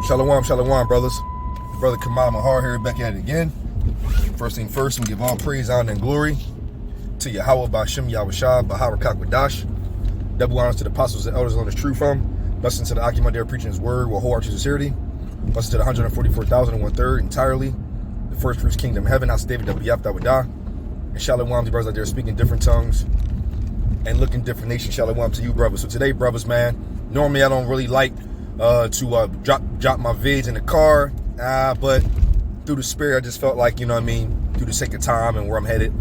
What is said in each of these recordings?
Shalom, shalom, brothers. Brother Kamal Mahar here, back at it again. First thing first, we give all praise, honor, and glory to Yahweh, Ba'ashem, Yahushua, Baharakak Wadash. Double honors to the apostles and elders on this true from. Blessings to the Akim there preaching his word with wholehearted sincerity. Blessings to the 144,001 entirely. The first fruits kingdom heaven. House David, WF, Dawadah. And shalom, the brothers out there speaking different tongues and looking different nations. Shalom to you, brothers. So today, brothers, man, normally I don't really like to drop my vids in the car, but through the spirit, I just felt like, you know what I mean, through the sake of time and where I'm headed,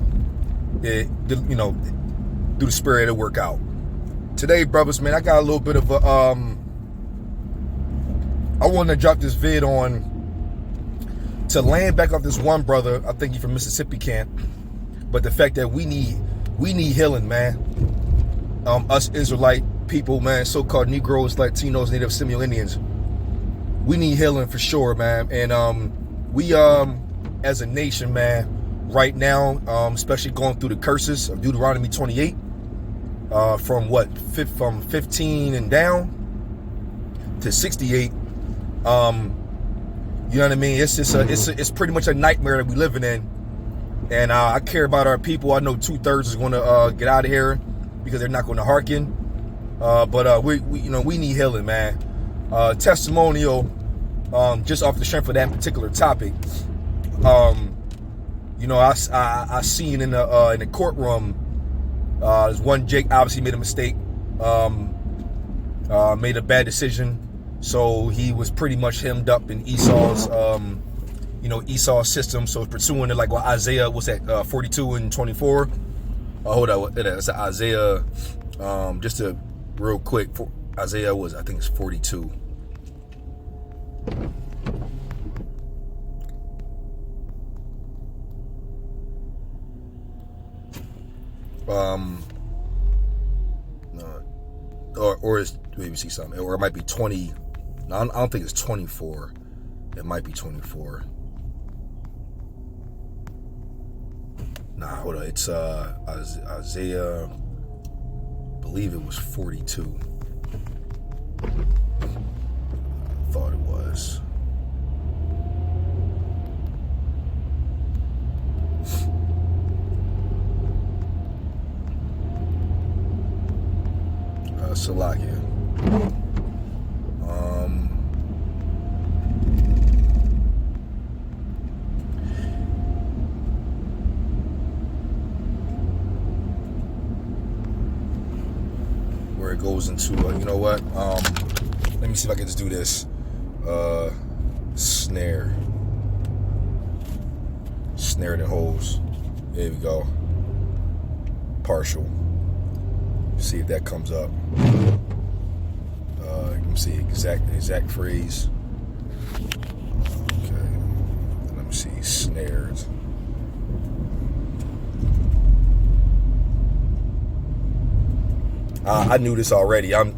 through the spirit, it'll work out. Today, brothers, man, I got a little bit of a, I wanted to drop this vid on to land back off this one brother. I think he's from Mississippi camp, but the fact that we need healing, man. Us Israelite people, man, so-called Negroes, Latinos, Native Seminole Indians, we need healing for sure, man. And we as a nation, man, right now, especially going through the curses of Deuteronomy 28, from 15 and down to 68. You know what I mean? It's just it's pretty much a nightmare that we living in. And I care about our people. I know 2/3 is going to get out of here because they're not going to hearken. But we need healing, man. Testimonial, just off the strength of that particular topic. I seen in the courtroom, there's one Jake obviously made a mistake, made a bad decision, so he was pretty much hemmed up in Esau's, Esau's system. So pursuing it like what Isaiah was at 42 and 24. Hold on, it's Isaiah. Just to real quick, Isaiah was, I think it's 42. Or is, maybe see something, or it might be 20. No, I don't think it's 24. It might be 24. Nah, hold on. It's Isaiah. I believe it was 42. I thought it was. Salakia. Where it goes into, you know what? Let me see if I can just do this. Snared and holes. There we go. Partial. See if that comes up. You can see exact phrase. Okay. Let me see. Snared. I knew this already. I'm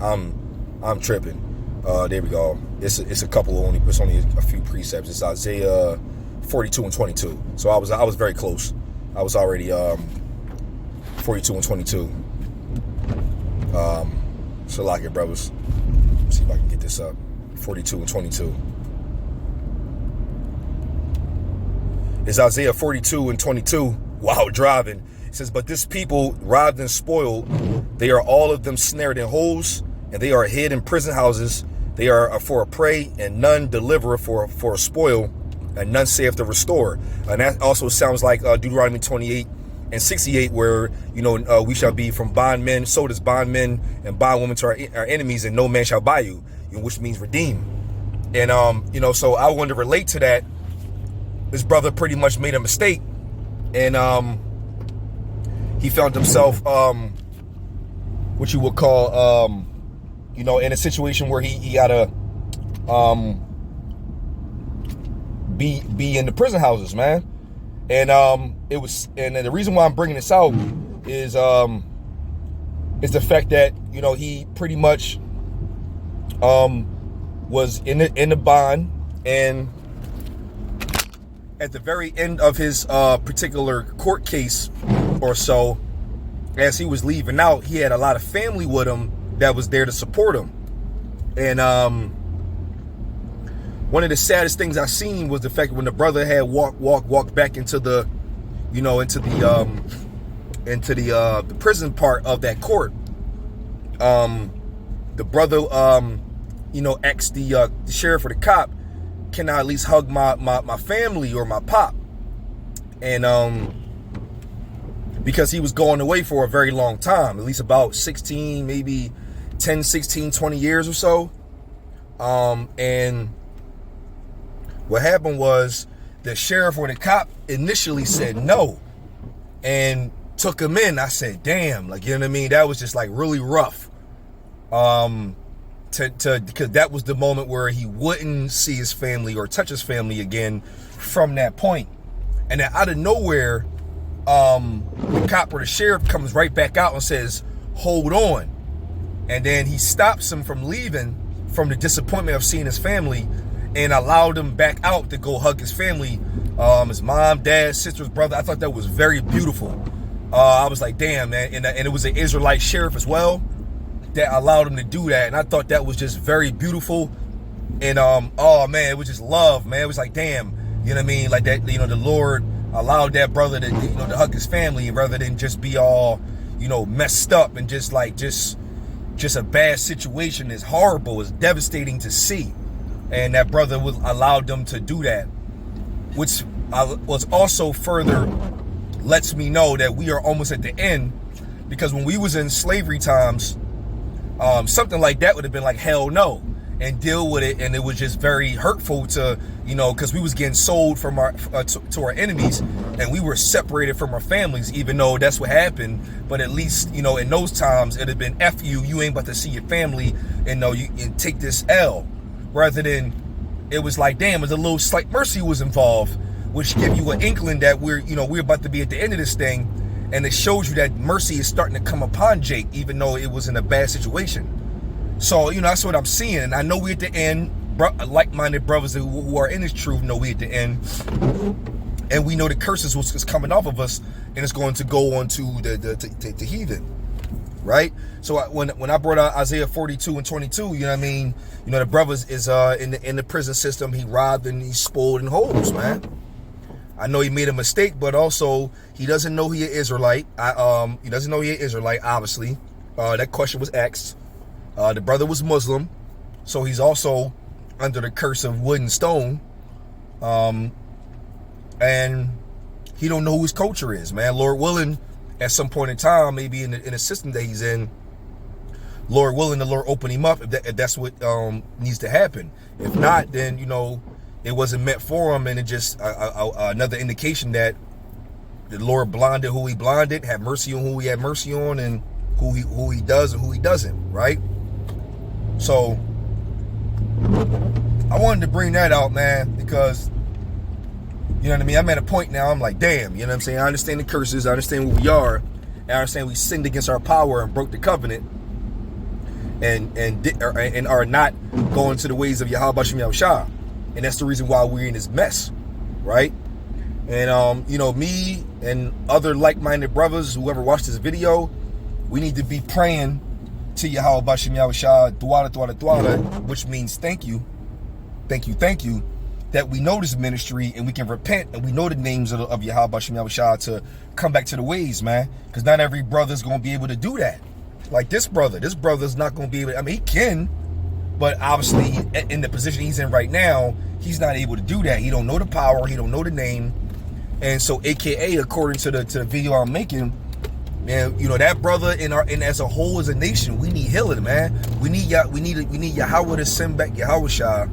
tripping. There we go. It's a couple only. It's only a few precepts. It's Isaiah 42 and 22. So I was very close. I was already 42 and 22. So like it, brothers. Let's see if I can get this up. 42 and 22. It's Isaiah 42 and 22. While driving, it says, "But this people robbed and spoiled. They are all of them snared in holes, and they are hid in prison houses. They are for a prey, and none deliver for a spoil, and none saith to restore." And that also sounds like Deuteronomy 28 and 68, where we shall be from bondmen, sold as bondmen and bondwomen to our enemies, and no man shall buy you, which means redeem. And so I wanted to relate to that. This brother pretty much made a mistake, and he found himself what you would call in a situation where he gotta be in the prison houses, man. And the reason why I'm bringing this out is the fact that he pretty much was in the bond, and at the very end of his particular court case or so, as he was leaving out, he had a lot of family with him that was there to support him. And one of the saddest things I seen was the fact that when the brother had walked back into the, into the prison part of that court. The brother, asked the sheriff or the cop, can I at least hug my family or my pop? And because he was going away for a very long time, at least about 16, maybe 10, 16, 20 years or so. And what happened was the sheriff or the cop initially said no and took him in. I said, damn, like, you know what I mean? That was just like really rough. Because that was the moment where he wouldn't see his family or touch his family again from that point. And then out of nowhere, the cop or the sheriff comes right back out and says, hold on. And then he stops him from leaving from the disappointment of seeing his family and allowed him back out to go hug his family, his mom, dad, sisters, brother. I thought that was very beautiful. I was like, damn, man. And it was an Israelite sheriff as well that allowed him to do that. And I thought that was just very beautiful. And, oh man, it was just love, man. It was like, damn, you know what I mean? Like that, the Lord allowed that brother to, to hug his family rather than just be all, messed up and just a bad situation. Is horrible. It's devastating to see. And that brother allowed them to do that, which was also further lets me know that we are almost at the end, because when we was in slavery times, something like that would have been like, hell no, and deal with it. And it was just very hurtful to, because we was getting sold from our to our enemies, and we were separated from our families, even though that's what happened. But at least, in those times, it'd have been F you ain't about to see your family and and take this L, rather than it was like, damn, there's a little slight mercy was involved, which give you an inkling that we're about to be at the end of this thing. And it shows you that mercy is starting to come upon Jake, even though it was in a bad situation. So, that's what I'm seeing. And I know we at the end, like-minded brothers who are in this truth know we at the end. And we know the curses was coming off of us, and it's going to go on to the heathen, right? So when I brought out Isaiah 42 and 22, you know what I mean? The brothers is in the prison system. He robbed and he spoiled and holds, man. I know he made a mistake, but also he doesn't know he an Israelite. He doesn't know he an Israelite, obviously. That question was asked. The brother was Muslim, so he's also under the curse of wood and stone. And he don't know who his culture is, man. Lord willing, at some point in time, maybe in the system that he's in, Lord willing, the Lord open him up if that's what needs to happen. If not, then, it wasn't meant for him, and it just another indication that the Lord blinded who he blinded, had mercy on who he had mercy on, and who he does and who he doesn't, right? So I wanted to bring that out, man, because you know what I mean? I'm at a point now, I'm like, damn, you know what I'm saying? I understand the curses, I understand what we are, and I understand we sinned against our power and broke the covenant, and are not going to the ways of Yahweh Shem Yahushua. And that's the reason why we're in this mess, right? And, me and other like-minded brothers, whoever watched this video, we need to be praying to Yahweh Bashem Yahushua, Dwada, which means thank you, that we know this ministry and we can repent and we know the names of Yahweh Bashem Yahushua to come back to the ways, man. Because not every brother's going to be able to do that. Like this brother's not going to be able to, he can, but obviously in the position he's in right now, he's not able to do that. He don't know the power. He don't know the name. And so, AKA, according to the video I'm making, man, that brother and as a whole, as a nation, we need healing, man. We need Yahweh to send back Yahushua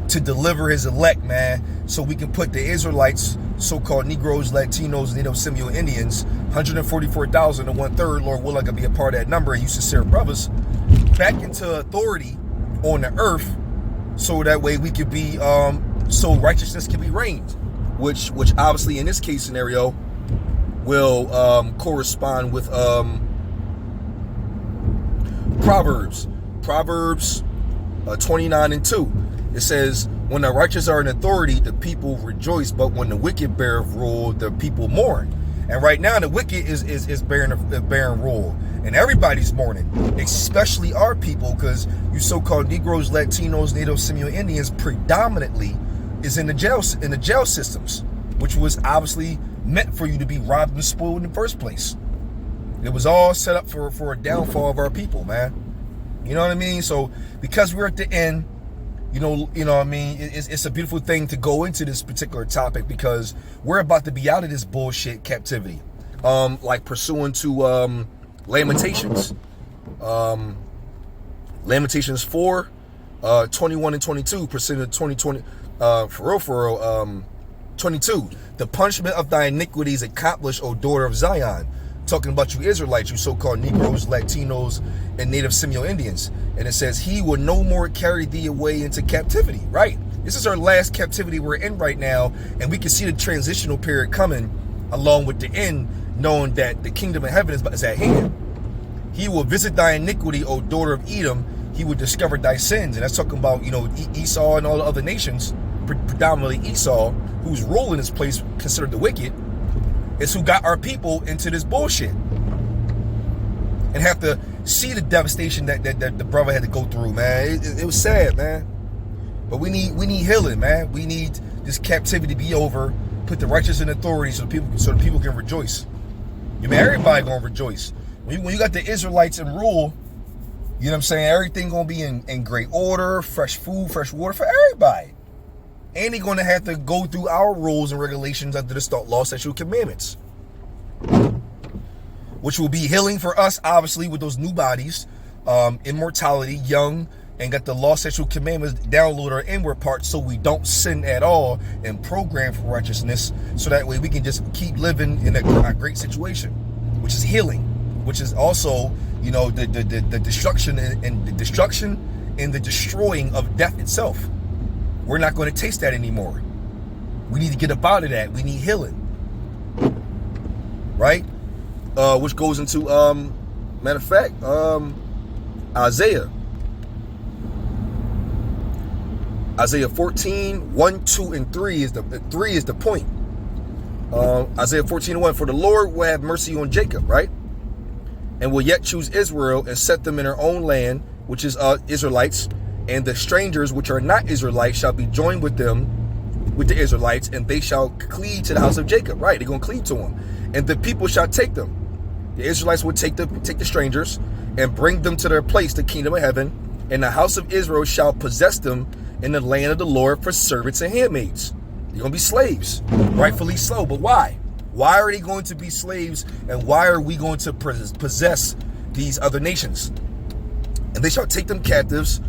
to deliver his elect, man, so we can put the Israelites, so-called Negroes, Latinos, Native Seminole Indians, 144,000 and 1/3, Lord willing, I can be a part of that number, and you sincere brothers, back into authority on the earth, so that way we could be, so righteousness can be reigned, which obviously in this case scenario will correspond with Proverbs 29 and 2. It says, when the righteous are in authority, the people rejoice, but when the wicked bear rule, the people mourn. And right now the wicked is bearing rule, And everybody's mourning, especially our people, because you so-called Negroes, Latinos, Native Seminole Indians predominantly is in the jail systems, which was obviously meant for you to be robbed and spoiled in the first place. It was all set up for a downfall of our people, man. You know what I mean? So because we're at the end, you know what I mean? It's a beautiful thing to go into this particular topic, because we're about to be out of this bullshit captivity. Like pursuant to Lamentations. Lamentations 4, 21 and 22, percent of 2020, for real, 22. The punishment of thy iniquities accomplished, O daughter of Zion. Talking about you Israelites, you so-called Negroes, Latinos, and Native Seminole Indians. And it says, he will no more carry thee away into captivity, right? This is our last captivity we're in right now, and we can see the transitional period coming along with the end, knowing that the kingdom of heaven is at hand. He will visit thy iniquity, O daughter of Edom. He will discover thy sins. And that's talking about, Esau and all the other nations, predominantly Esau, who's ruling this place, considered the wicked, is who got our people into this bullshit. And have to see the devastation that the brother had to go through, man. It was sad, man. But we need healing, man. We need this captivity to be over. Put the righteous in authority so the people can rejoice. Everybody gonna rejoice. When you got the Israelites in rule, you know what I'm saying? Everything gonna be in great order, fresh food, fresh water for everybody. And they're gonna have to go through our rules and regulations under the law, statute, commandments, which will be healing for us, obviously, with those new bodies, immortality, young, and got the law, statute, commandments download our inward parts so we don't sin at all, and program for righteousness, so that way we can just keep living in a great situation, which is healing, which is also, the destruction and the destroying of death itself. We're not going to taste that anymore. We need to get up out of that. We need healing, right? Which goes into, matter of fact, Isaiah 14, 1, 2, and 3 is the point. Isaiah 14, 1, for the Lord will have mercy on Jacob, right? And will yet choose Israel and set them in their own land, which is Israelites. And the strangers which are not Israelites shall be joined with them, with the Israelites, and they shall cleave to the house of Jacob. Right, they're going to cleave to them. And the people shall take them. The Israelites will take the strangers and bring them to their place, the kingdom of heaven. And the house of Israel shall possess them in the land of the Lord for servants and handmaids. They're going to be slaves, rightfully so. But why? Why are they going to be slaves? And why are we going to possess these other nations? And they shall take them captives,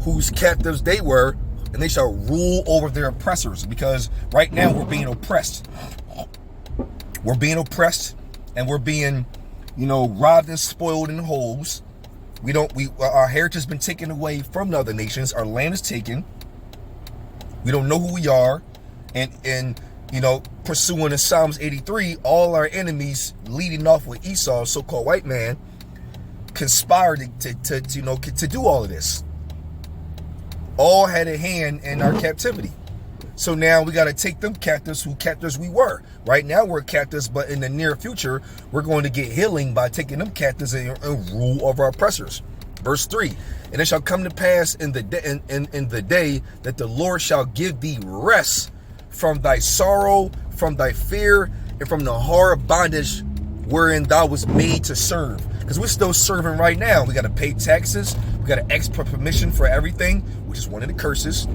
whose captives they were, and they shall rule over their oppressors. Because right now we're being oppressed. We're being oppressed, and we're being, robbed and spoiled in holes. Our heritage has been taken away from the other nations. Our land is taken. We don't know who we are, and pursuing in Psalms 83, all our enemies, leading off with Esau, so-called white man, conspired to do all of this. All had a hand in our captivity. So now we got to take them captives, who captives we were. Right now we're captives, but in the near future, we're going to get healing by taking them captives and rule over our oppressors. Verse 3, and it shall come to pass in the day that the Lord shall give thee rest from thy sorrow, from thy fear, and from the hard bondage wherein thou was made to serve. Because we're still serving right now. We got to pay taxes. We got to ask for permission for everything, which is one of the curses.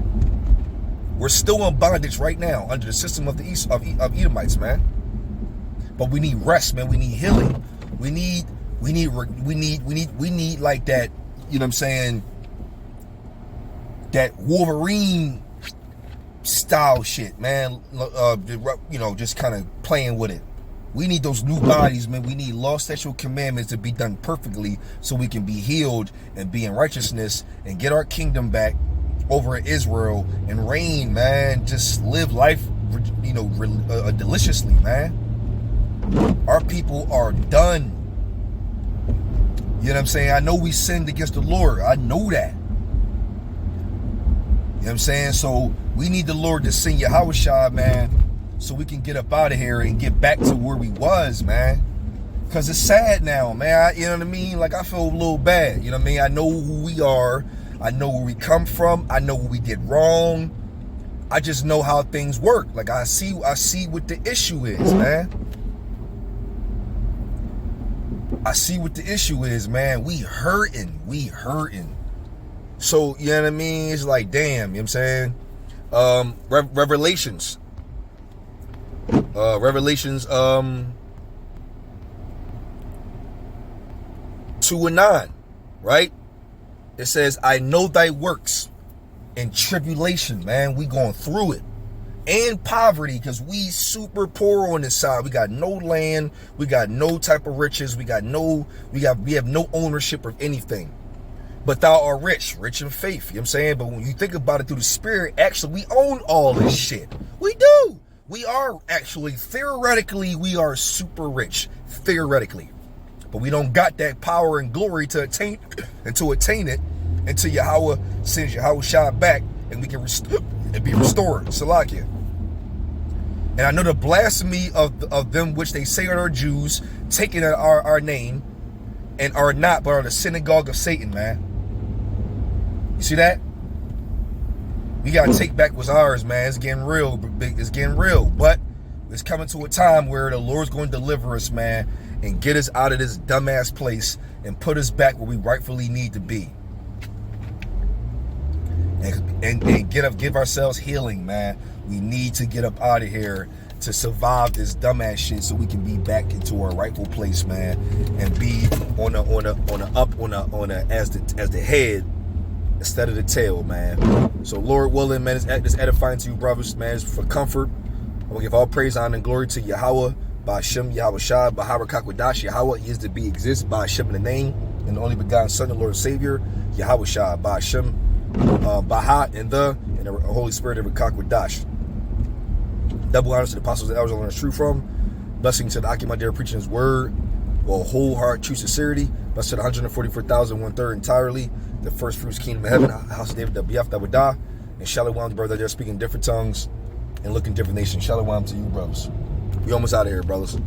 We're still in bondage right now under the system of of Edomites, man. But we need rest, man. We need healing. We need like that. You know what I'm saying? That Wolverine style shit, man. Just kind of playing with it. We need those new bodies, man. We need law, statute, commandments to be done perfectly so we can be healed and be in righteousness and get our kingdom back over in Israel and reign, man. Just live life, deliciously, man. Our people are done. You know what I'm saying? I know we sinned against the Lord. I know that. You know what I'm saying? So we need the Lord to send Yahushua, man, so we can get up out of here and get back to where we was, man. Because it's sad now, man. You know what I mean? Like, I feel a little bad. You know what I mean? I know who we are. I know where we come from. I know what we did wrong. I just know how things work. Like, I see what the issue is, man. I see what the issue is, man. We hurting. So, you know what I mean? It's like, damn, you know what I'm saying? Revelations. Revelations 2:9, right? It says, I know thy works and tribulation, man. We going through it. And poverty, because we super poor on this side. We got no land. We got no type of riches. We have no ownership of anything. But thou art rich in faith. You know what I'm saying? But when you think about it through the spirit, actually, we own all this shit. We do. We are actually, theoretically, we are super rich. Theoretically. But we don't got that power and glory to attain it until Yahweh sends Yahweh Shah back and we can be restored. Salakia. And I know the blasphemy of them which they say are Jews, taking our name, and are not, but are the synagogue of Satan, man. You see that? We got to take back what's ours, man. It's getting real. It's getting real. But it's coming to a time where the Lord's going to deliver us, man, and get us out of this dumbass place and put us back where we rightfully need to be. And give ourselves healing, man. We need to get up out of here to survive this dumbass shit so we can be back into our rightful place, man, and be as the head instead of the tail, man. So Lord willing, man, it's edifying to you, brothers, man. It's for comfort. I'm gonna give all praise, honor, and glory to Yahweh, Ba'ashem, Yahweh Shah, Bahara Kakwadash. Yahweh is to be exist, Ba'ashem in the name, and the only begotten Son, the Lord and Savior, Yahweh Shah, Ba'ashem, Baha, and the Holy Spirit of Kakwadash. Double honors to the apostles that I was learning true from. Blessing to the Akimadir preaching his word, well, whole heart, true sincerity. Blessed to the 144,000, 1/3 entirely. The first fruits, kingdom of heaven, house of David, the Biaf, that would die. And shalom to brother, they're speaking different tongues and looking different nations. Shalom to you, brothers. We almost out of here, brothers.